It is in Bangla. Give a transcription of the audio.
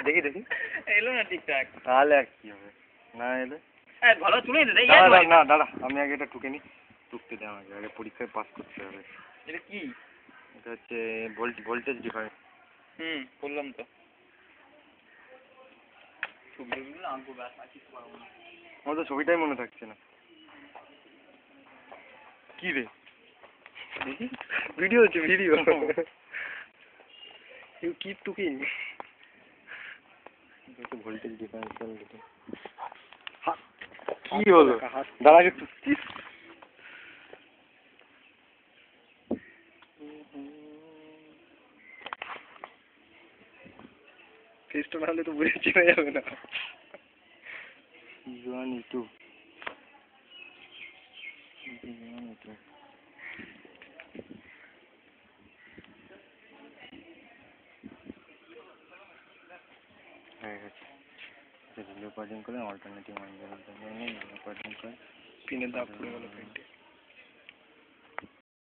দেখি দেখি এলো না ঠিকঠাক। তাহলে আর কি হবে, না এলে ভালো তুলে দে। না দাঁড়া, আমি আগে এটা টুকে নিই। টুকতে দে আমাকে, আগে পরীক্ষায় পাস করতে হবে। এটা কি? এটা হচ্ছে ভোল্টেজ ডিফারেন্স। বললাম তো। আমার তো ছবিটাই মনে থাকছে না। কি রে, দেখি ভিডিও হচ্ছে, video. You keep talking. Voltage differential কি হলো? দাঁড়া আগে টুকছিস। ফেসটা না হলে তো বুঝে চেনা যাবে না। E1 E2 হয়ে গেছে। রিলে পার্টিং করে অল্টারনেটিভ পিনের দাগ পড়ে গেল পেন্টে।